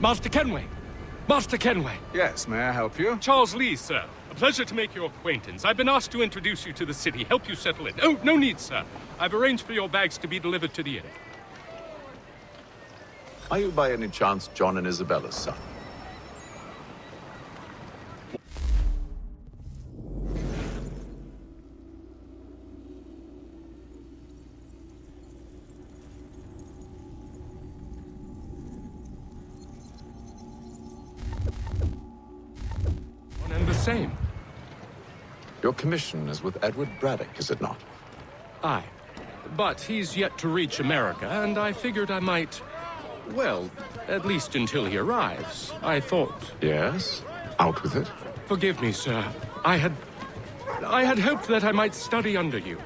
Master Kenway! Master Kenway! Yes, may I help you? Charles Lee, sir. A pleasure to make your acquaintance. I've been asked to introduce you to the city, help you settle in. Oh, no need, sir. I've arranged for your bags to be delivered to the inn. Are you by any chance John and Isabella's son? And the same. Your commission is with Edward Braddock, is it not? Aye. But he's yet to reach America, and I figured I might... Well, at least until he arrives, I thought. Yes? Out with it. Forgive me, sir. I had hoped that I might study under you.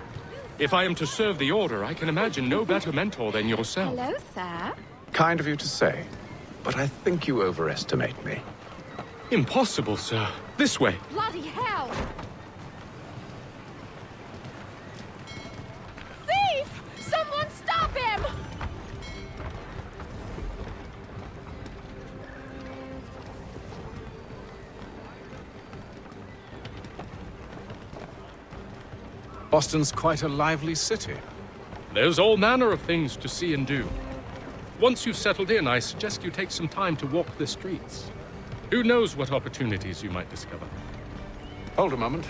If I am to serve the Order, I can imagine no better mentor than yourself. Hello, sir. Kind of you to say, but I think you overestimate me. Impossible, sir. This way. Bloody hell! Thief! Someone stop him! Boston's quite a lively city. There's all manner of things to see and do. Once you've settled in, I suggest you take some time to walk the streets. Who knows what opportunities you might discover. Hold a moment.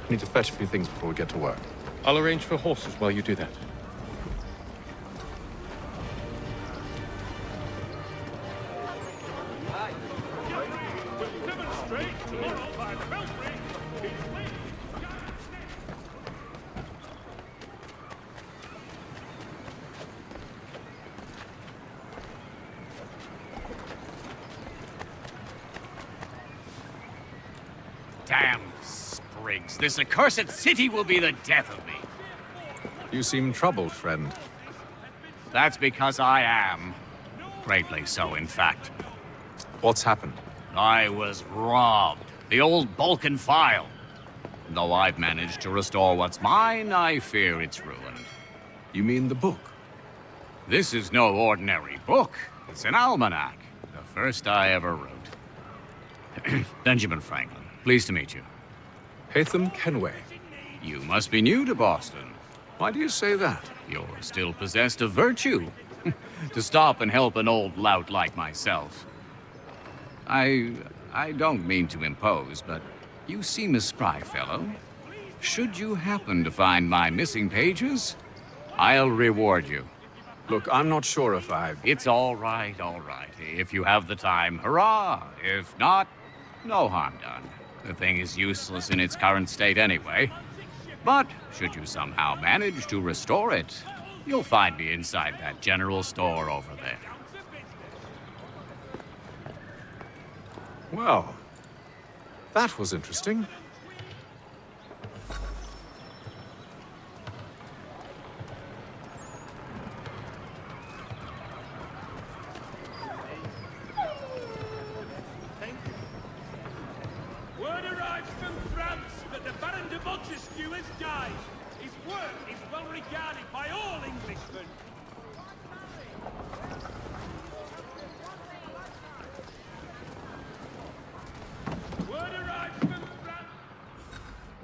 I need to fetch a few things before we get to work. I'll arrange for horses while you do that. Damn sprigs. This accursed city will be the death of me. You seem troubled, friend. That's because I am. Greatly so, in fact. What's happened? I was robbed. The old Balkan file. Though I've managed to restore what's mine, I fear it's ruined. You mean the book? This is no ordinary book. It's an almanac. The first I ever wrote. Benjamin Franklin. Pleased to meet you. Haytham Kenway. You must be new to Boston. Why do you say that? You're still possessed of virtue. To stop and help an old lout like myself. I don't mean to impose, but you seem a spry fellow. Should you happen to find my missing pages, I'll reward you. Look, I'm not sure if It's all right, all right. If you have the time, hurrah! If not, no harm done. The thing is useless in its current state anyway. But should you somehow manage to restore it, you'll find me inside that general store over there. Well, that was interesting. Word arrives from France that the Baron de Montesquieu has died. His work is well regarded by all Englishmen. Word arrives from France.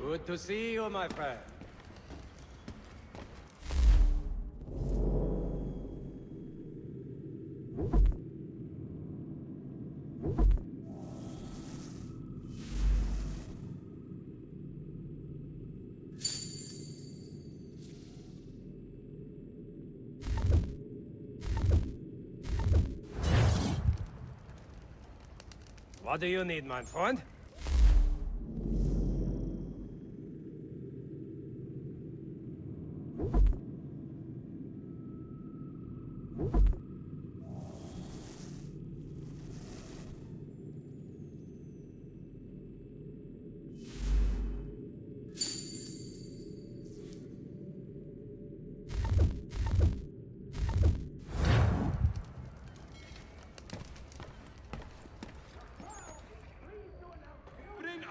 Good to see you, my friend. What do you need, my friend?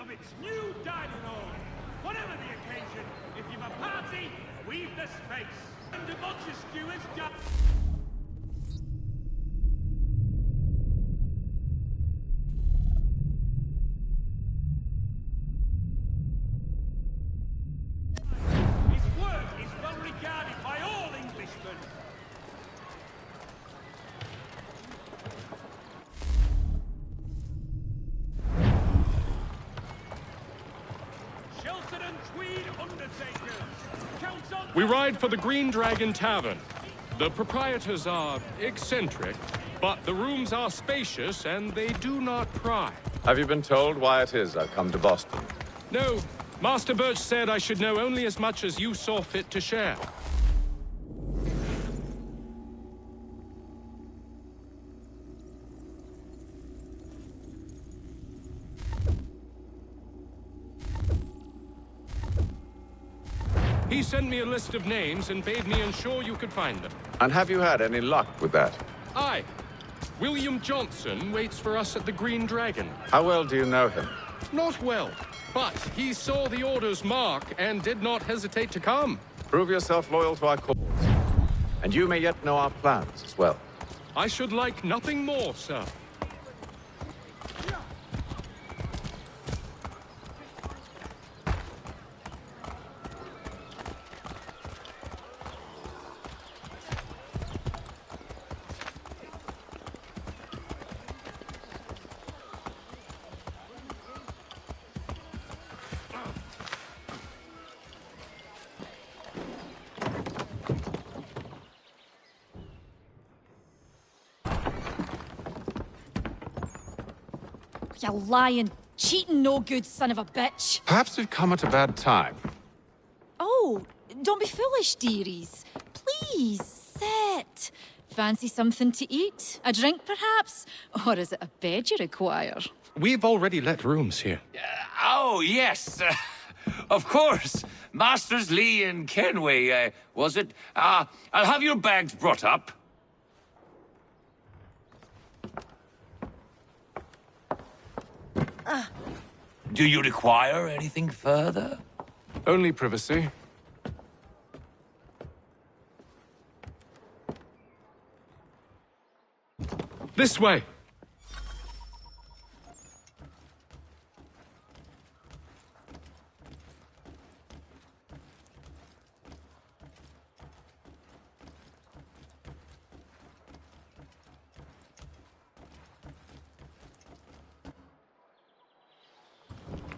Of its new dining hall. Whatever the occasion, if you've a party, we've the space. And de Montesquieu has done. We ride for the Green Dragon Tavern. The proprietors are eccentric, but the rooms are spacious and they do not pry. Have you been told why it is I've come to Boston? No, Master Birch said I should know only as much as you saw fit to share. He sent me a list of names and bade me ensure you could find them. And have you had any luck with that? Aye. William Johnson waits for us at the Green Dragon. How well do you know him? Not well, but he saw the order's mark and did not hesitate to come. Prove yourself loyal to our cause. And you may yet know our plans as well. I should like nothing more, sir. You lying, cheating, no good son of a bitch. Perhaps we've come at a bad time. Oh, don't be foolish, dearies. Please, sit. Fancy something to eat? A drink, perhaps? Or is it a bed you require? We've already let rooms here. Oh, yes. Of course. Masters Lee and Kenway, was it? I'll have your bags brought up. Do you require anything further? Only privacy. This way.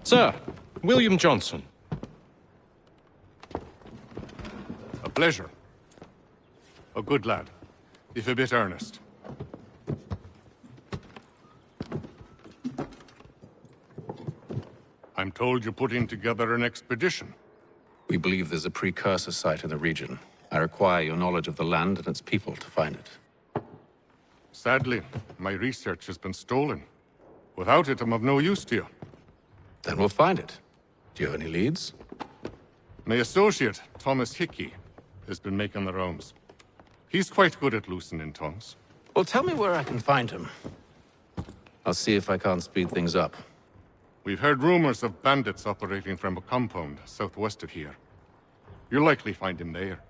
Sir, William Johnson. A pleasure. A good lad, if a bit earnest. I'm told you're putting together an expedition. We believe there's a precursor site in the region. I require your knowledge of the land and its people to find it. Sadly, my research has been stolen. Without it, I'm of no use to you. Then we'll find it. Do you have any leads? My associate, Thomas Hickey, has been making the rounds. He's quite good at loosening tongues. Well, tell me where I can find him. I'll see if I can't speed things up. We've heard rumors of bandits operating from a compound southwest of here. You'll likely find him there.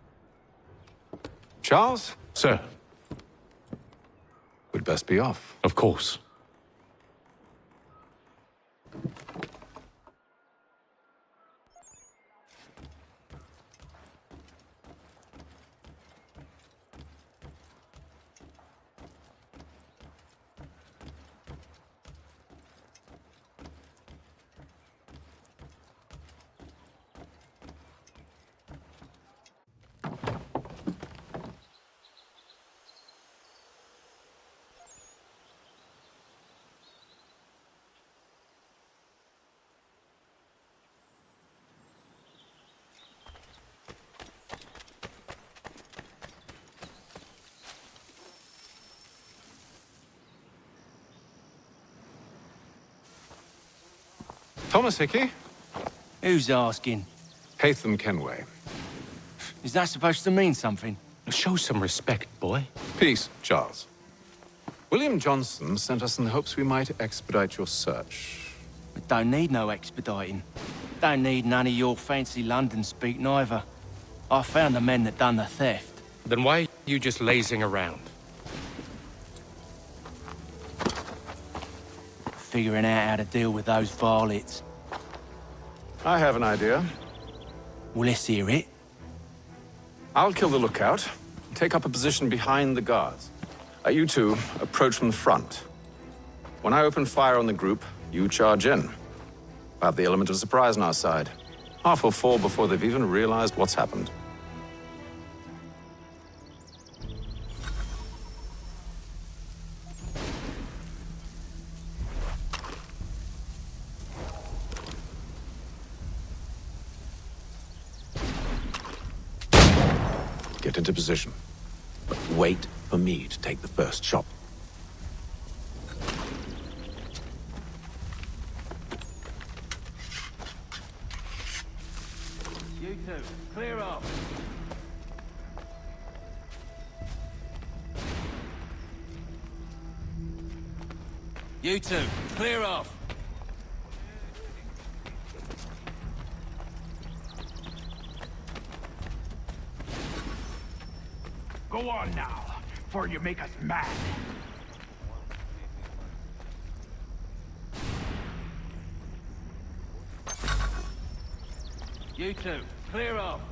Charles? Sir, We'd best be off. of course. Thomas Hickey? Who's asking? Haytham Kenway. Is that supposed to mean something? Show some respect, boy. Peace, Charles. William Johnson sent us in the hopes we might expedite your search. We don't need no expediting. Don't need none of your fancy London speak neither. I found the men that done the theft. Then why are you just lazing around? Figuring out how to deal with those varlets. I have an idea. Well, let's hear it. I'll kill the lookout, take up a position behind the guards. You two approach from the front. When I open fire on the group, you charge in. We'll have the element of surprise on our side. Half will fall before they've even realized what's happened. Get into position. But wait for me to take the first shot. You two, clear off. You two, clear off. Go on now, before you make us mad. You two, clear off.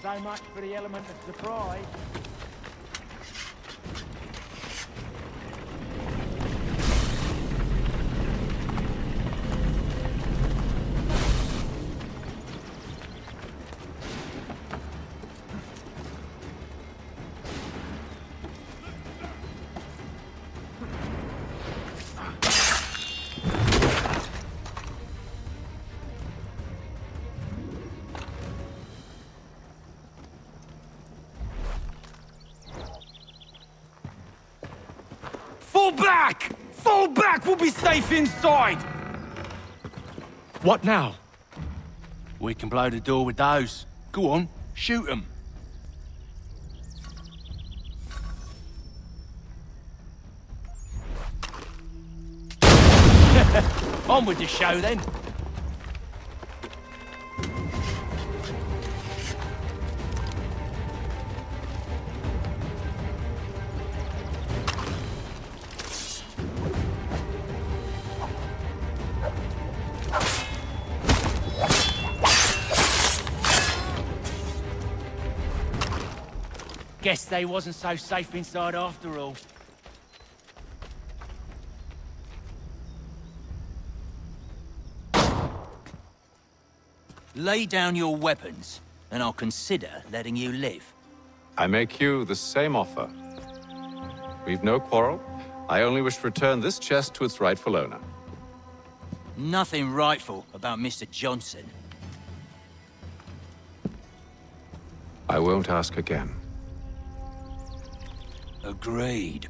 So much for the element of surprise. Fall back! Fall back! We'll be safe inside! What now? We can blow the door with those. Go on, shoot them. On with the show then. Guess they wasn't so safe inside after all. Lay down your weapons, and I'll consider letting you live. I make you the same offer. We've no quarrel. I only wish to return this chest to its rightful owner. Nothing rightful about Mr. Johnson. I won't ask again. Agreed.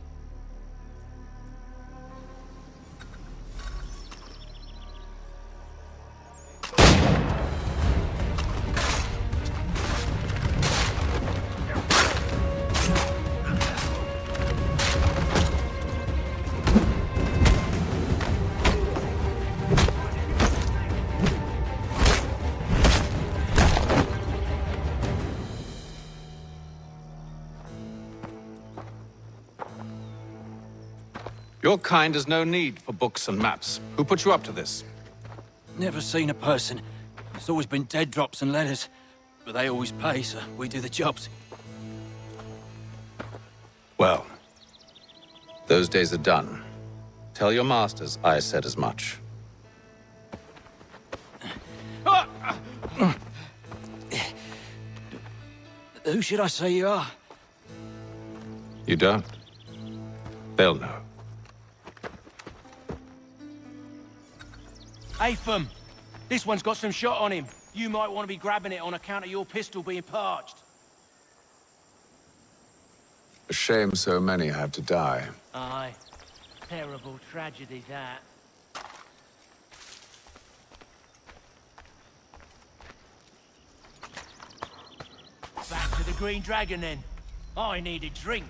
Your kind has no need for books and maps. Who put you up to this? Never seen a person. It's always been dead drops and letters. But they always pay, so we do the jobs. Well, those days are done. Tell your masters I said as much. Who should I say you are? You don't? They'll know. Atham, this one's got some shot on him. You might want to be grabbing it on account of your pistol being parched. A shame so many have to die. Aye. Terrible tragedy, that. Back to the Green Dragon, then. I need a drink.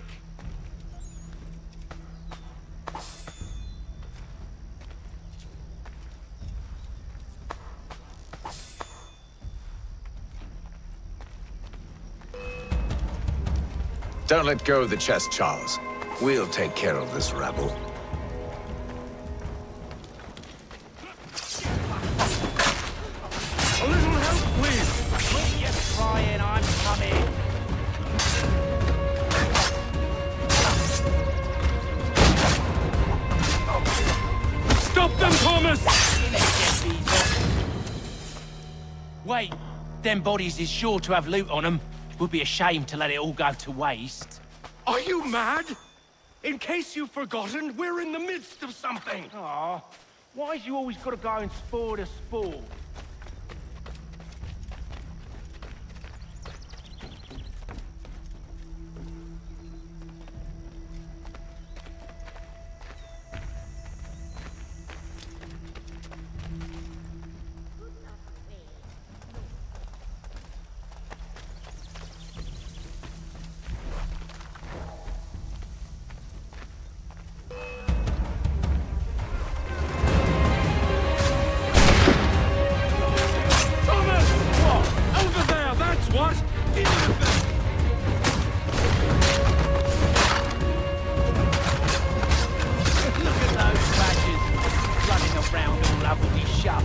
Don't let go of the chest, Charles. We'll take care of this rabble. A little help, please! Quit your crying, I'm coming. Stop them, Thomas! Wait, them bodies is sure to have loot on them. Would be a shame to let it all go to waste. Are you mad? In case you've forgotten, we're in the midst of something! Aw, why's you always gotta go and spoil the sport? What? Give me the thing! Look at those badgers running around all over the shop.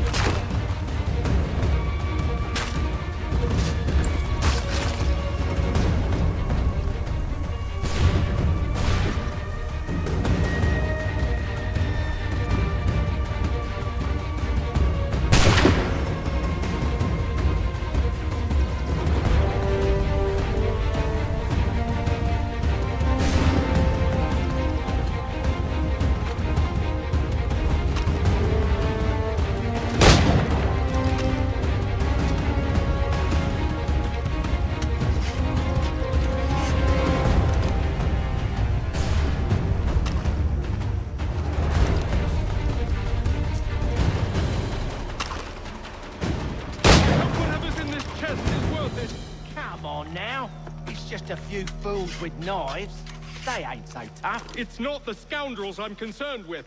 Come on now. It's just a few fools with knives. They ain't so tough. It's not the scoundrels I'm concerned with.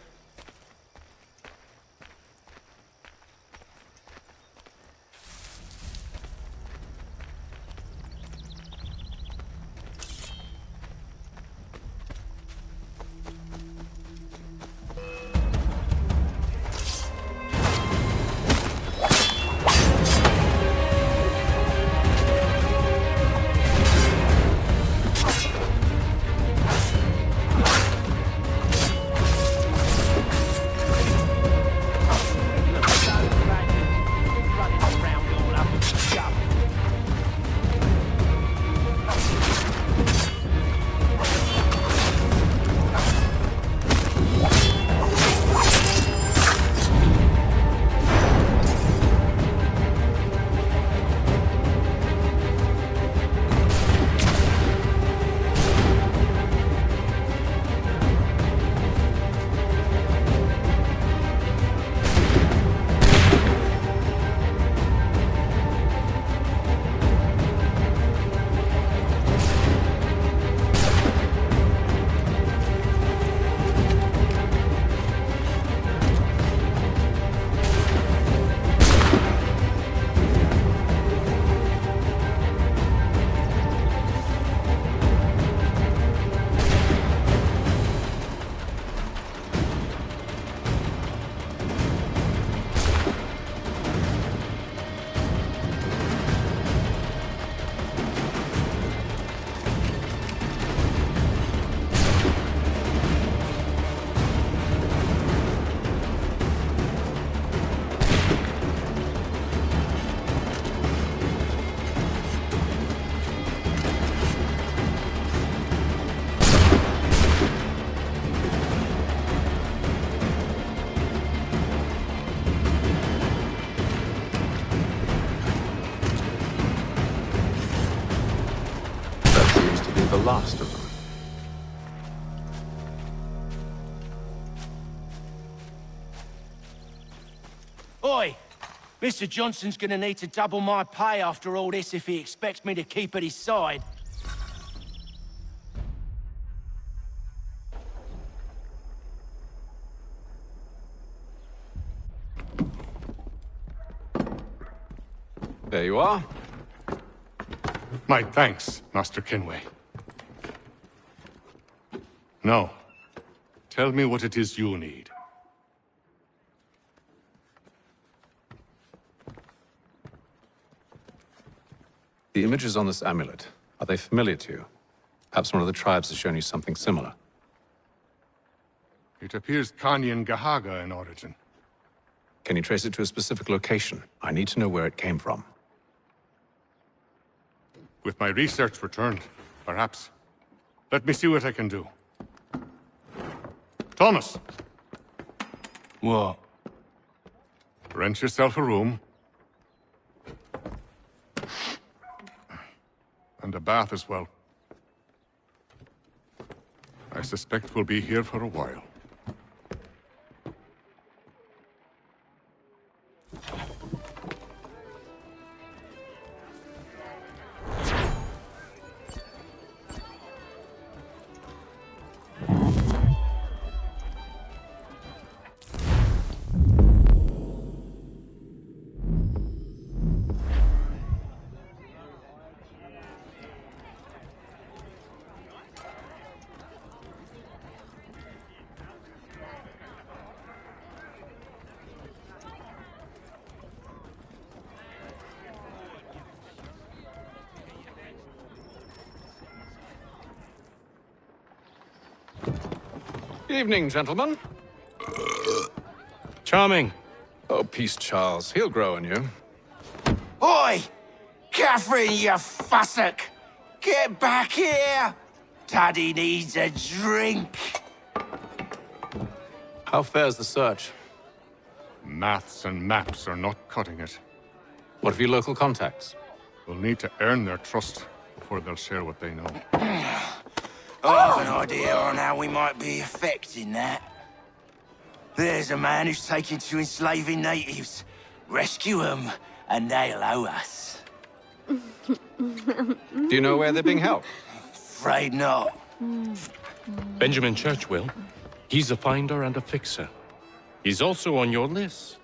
The last of them. Oi! Mr. Johnson's gonna need to double my pay after all this if he expects me to keep at his side. There you are. My thanks, Master Kenway. No. Tell me what it is you need. The images on this amulet, are they familiar to you? Perhaps one of the tribes has shown you something similar. It appears Kanyan Gahaga in origin. Can you trace it to a specific location? I need to know where it came from. With my research returned, perhaps. Let me see what I can do. Thomas! What? Rent yourself a room. And a bath as well. I suspect we'll be here for a while. Evening, gentlemen. Charming. Oh, peace, Charles. He'll grow on you. Oi! Catherine, you fussock! Get back here! Daddy needs a drink. How fares the search? Maths and maps are not cutting it. What of your local contacts? We'll need to earn their trust before they'll share what they know. I have an idea on how we might be affecting that. There's a man who's taken to enslaving natives. Rescue them, and they'll owe us. Do you know where they're being held? Afraid not. Benjamin Churchwill. He's a finder and a fixer. He's also on your list.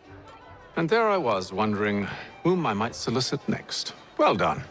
And there I was, wondering whom I might solicit next. Well done.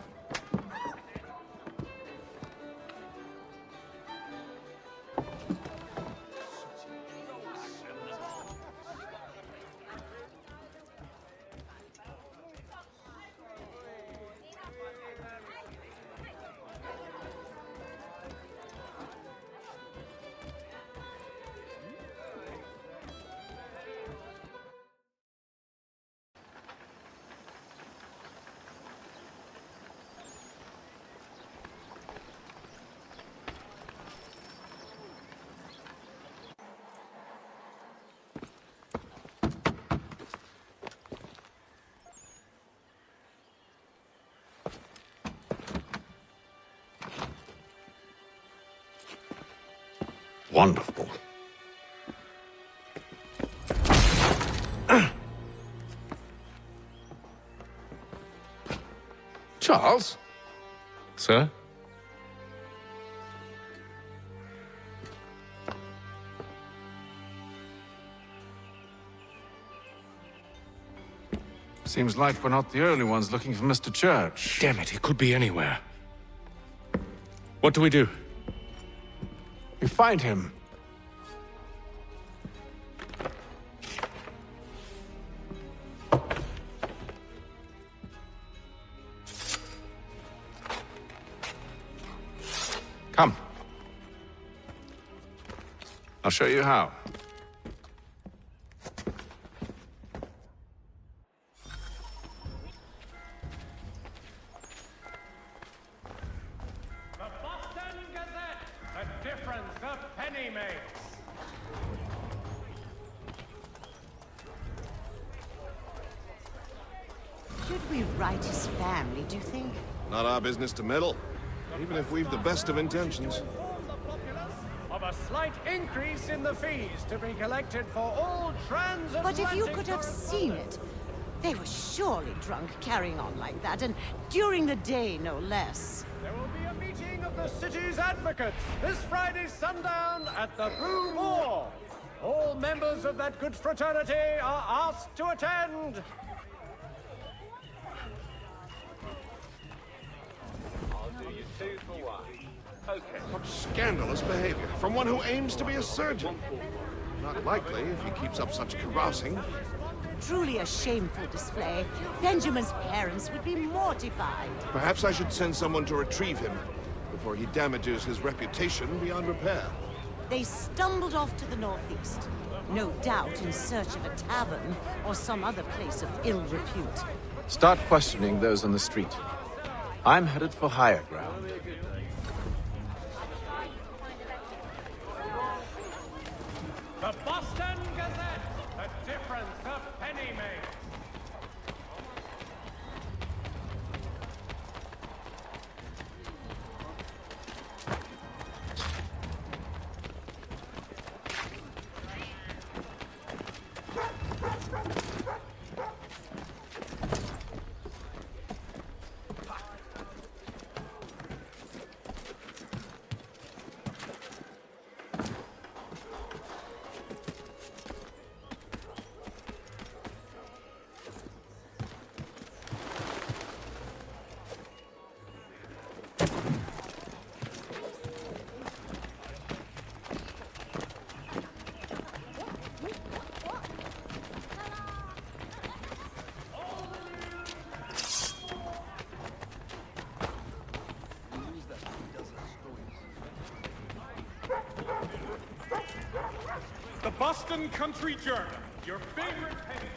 Wonderful. Charles? Sir? Seems like we're not the only ones looking for Mr. Church. Damn it, he could be anywhere. What do we do? We find him. Come. I'll show you how. Should we write his family, do you think? Not our business to meddle, even if we've the best of intentions. Of a slight increase in the fees to be collected for all transatlantic... But if you could have seen it, they were surely drunk carrying on like that, and during the day, no less. There will be a meeting of the city's advocates this Friday sundown at the Blue Moor. All members of that good fraternity are asked to attend. I'll do you two for one. What scandalous behavior from one who aims to be a surgeon. Not likely if he keeps up such carousing. Truly a shameful display. Benjamin's parents would be mortified. Perhaps I should send someone to retrieve him before he damages his reputation beyond repair. They stumbled off to the northeast. No doubt in search of a tavern or some other place of ill repute. Start questioning those on the street. I'm headed for higher ground. The Boston Gazette, the difference a penny makes. The Boston Country Journal, your favorite penny.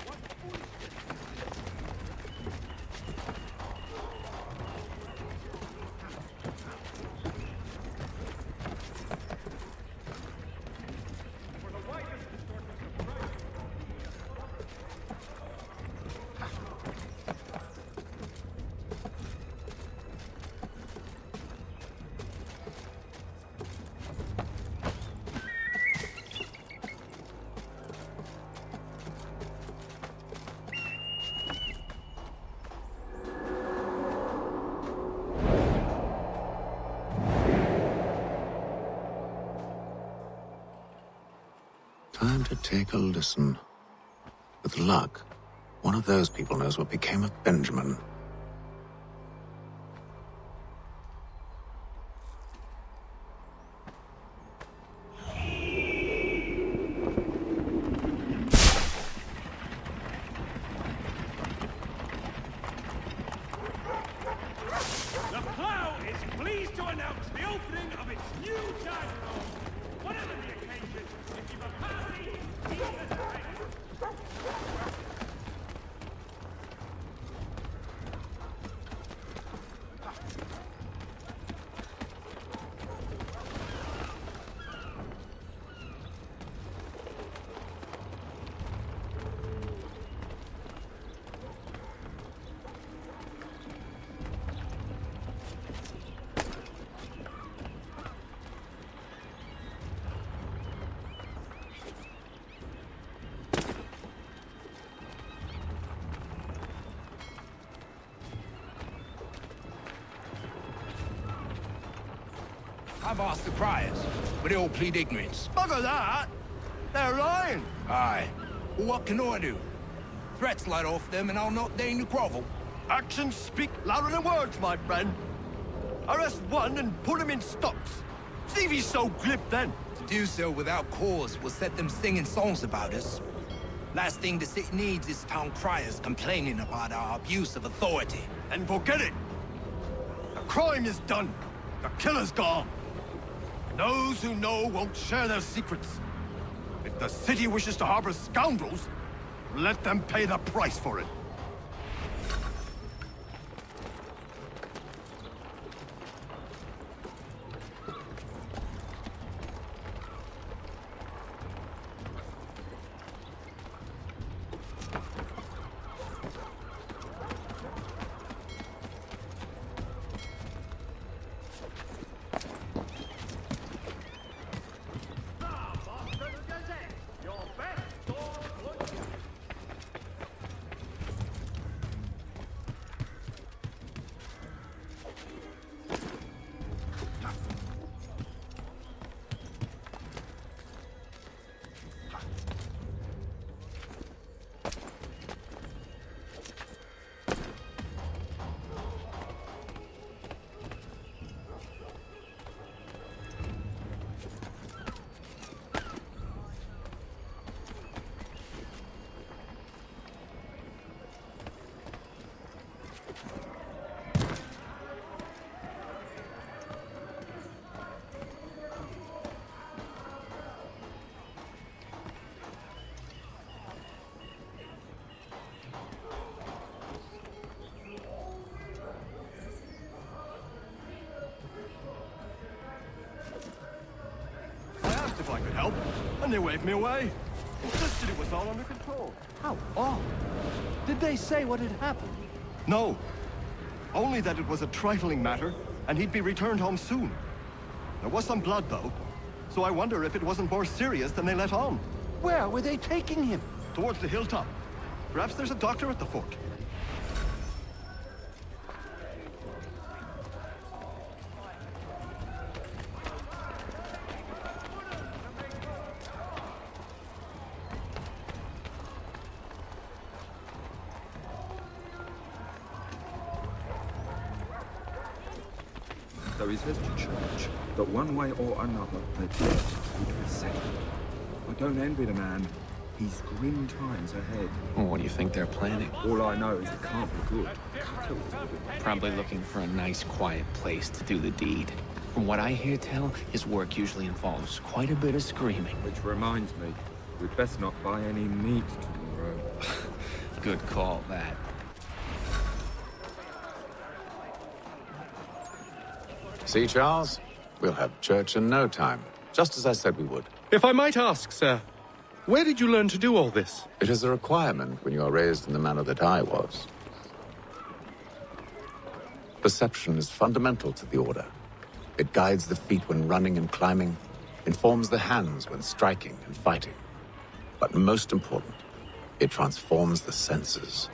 Time to take a listen. With luck, one of those people knows what became of Benjamin. The Plough is pleased to announce the opening of its new dining hall. Whatever the occasion, if you've a party, eat the drink. I've asked the criers, but they all plead ignorance. Bugger that! They're lying! Aye. Well, what can I do? Threats light off them and I'll not deign to grovel. Actions speak louder than words, my friend. Arrest one and put him in stocks. See if he's so glib then. To do so without cause will set them singing songs about us. Last thing the city needs is town criers complaining about our abuse of authority. And forget it. The crime is done. The killer's gone. Those who know won't share their secrets. If the city wishes to harbor scoundrels, let them pay the price for it. help, and they waved me away. Insisted it was all under control. How odd. Did they say what had happened? No. Only that it was a trifling matter, and he'd be returned home soon. There was some blood, though, so I wonder if it wasn't more serious than they let on. Where were they taking him? Towards the hilltop. Perhaps there's a doctor at the fort. There is his church, but one way or another, the debt would be settled. I don't envy the man. He's grim times ahead. Well, what do you think they're planning? All I know is it can't be good. Probably looking for a nice, quiet place to do the deed. From what I hear tell, his work usually involves quite a bit of screaming. Which reminds me, we'd best not buy any meat tomorrow. Good call, that. See, Charles? We'll have church in no time, just as I said we would. If I might ask, sir, where did you learn to do all this? It is a requirement when you are raised in the manner that I was. Perception is fundamental to the Order. It guides the feet when running and climbing, informs the hands when striking and fighting. But most important, it transforms the senses,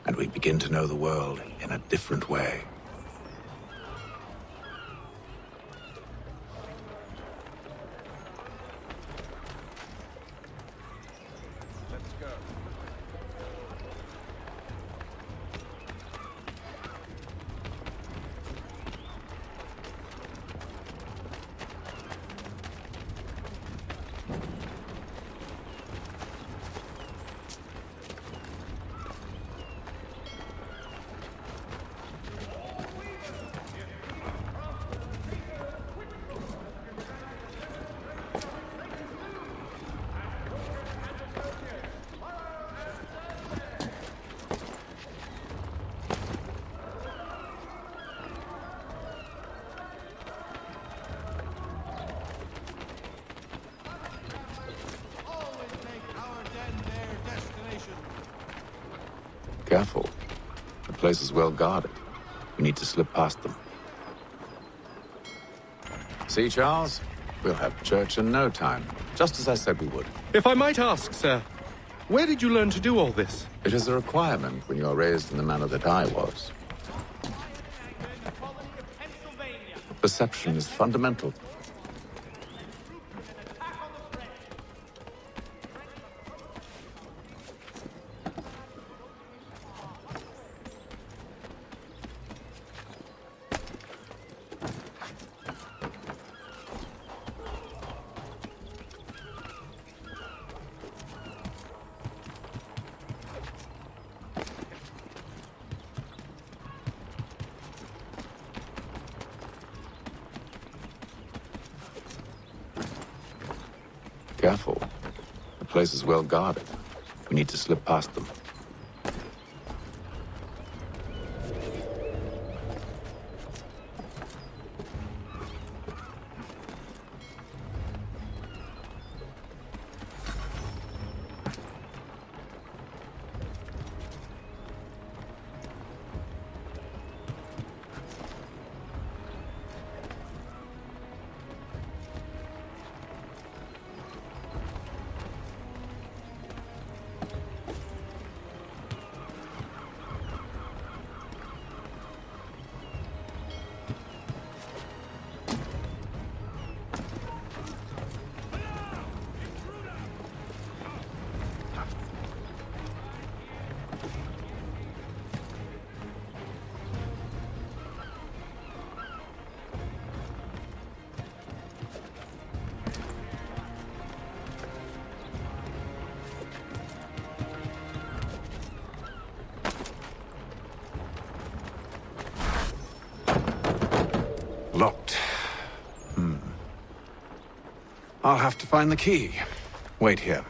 and we begin to know the world in a different way. Careful. The place is well guarded. We need to slip past them. See, Charles? We'll have church in no time, just as I said we would. If I might ask, sir, where did you learn to do all this? It is a requirement when you are raised in the manner that I was. Perception is fundamental. Careful. The place is well guarded. We need to slip past them. Locked. I'll have to find the key. Wait here.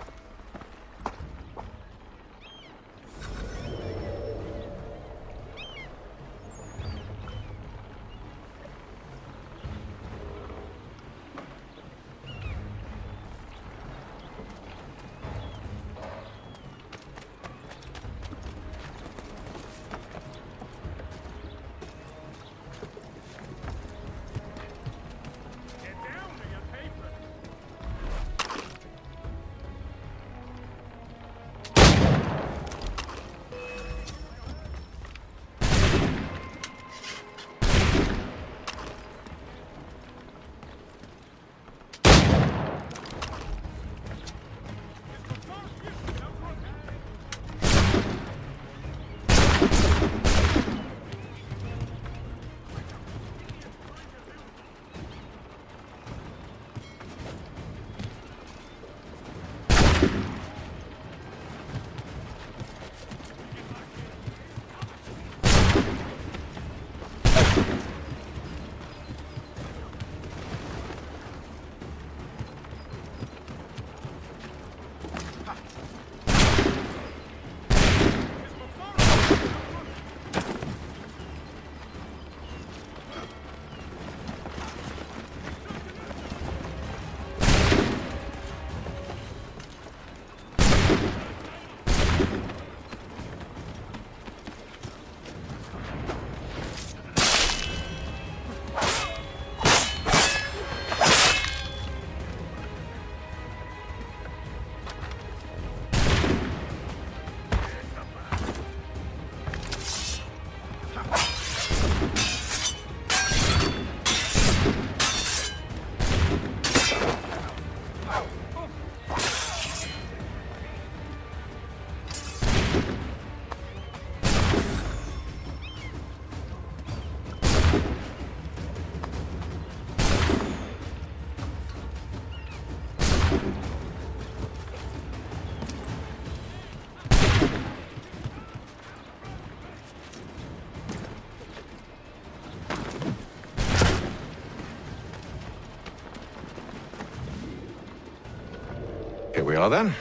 Here we are then.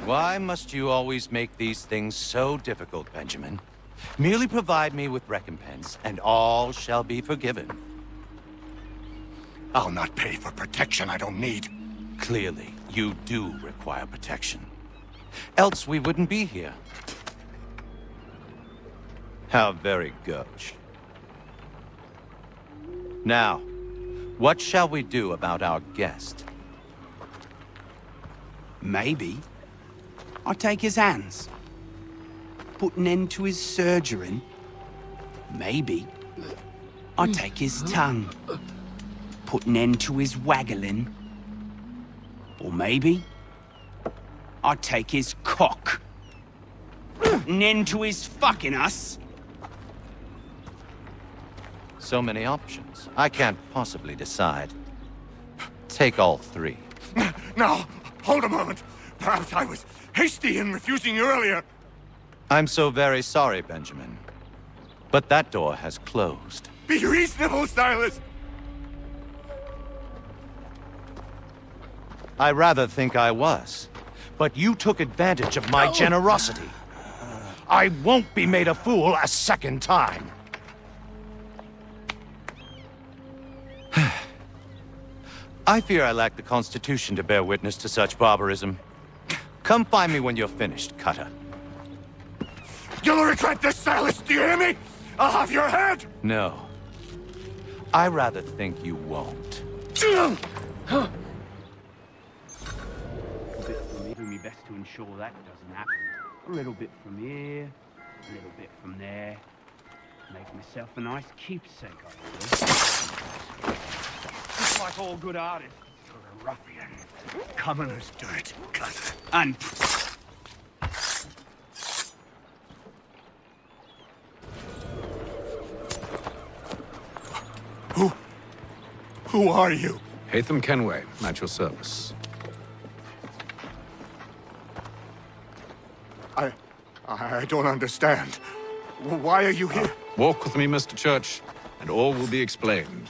Why must you always make these things so difficult, Benjamin? Merely provide me with recompense, and all shall be forgiven. I'll not pay for protection I don't need. Clearly, you do require protection. Else we wouldn't be here. How very gauche. Now, what shall we do about our guest? Maybe I'll take his hands. Put an end to his surgering. Maybe I'll take his tongue. Put an end to his waggling. Or maybe I'll take his cock. An end to his fucking us. So many options. I can't possibly decide. Take all three. Now, hold a moment. Perhaps I was hasty in refusing you earlier. I'm so very sorry, Benjamin. But that door has closed. Be reasonable, Silas! I rather think I was. But you took advantage of my generosity. I won't be made a fool a second time. I fear I lack the constitution to bear witness to such barbarism. Come find me when you're finished, Cutter. You'll regret this, Silas, do you hear me? I'll have your head! No. I rather think you won't. Do me best to ensure that doesn't happen. A little bit from here, a little bit from there. Make myself a nice keepsake, I feel. Just like all good artists, you're a ruffian. Common as dirt, and... Who are you? Hatham Kenway, at your service. I don't understand. Why are you here? Walk with me, Mr. Church, and all will be explained.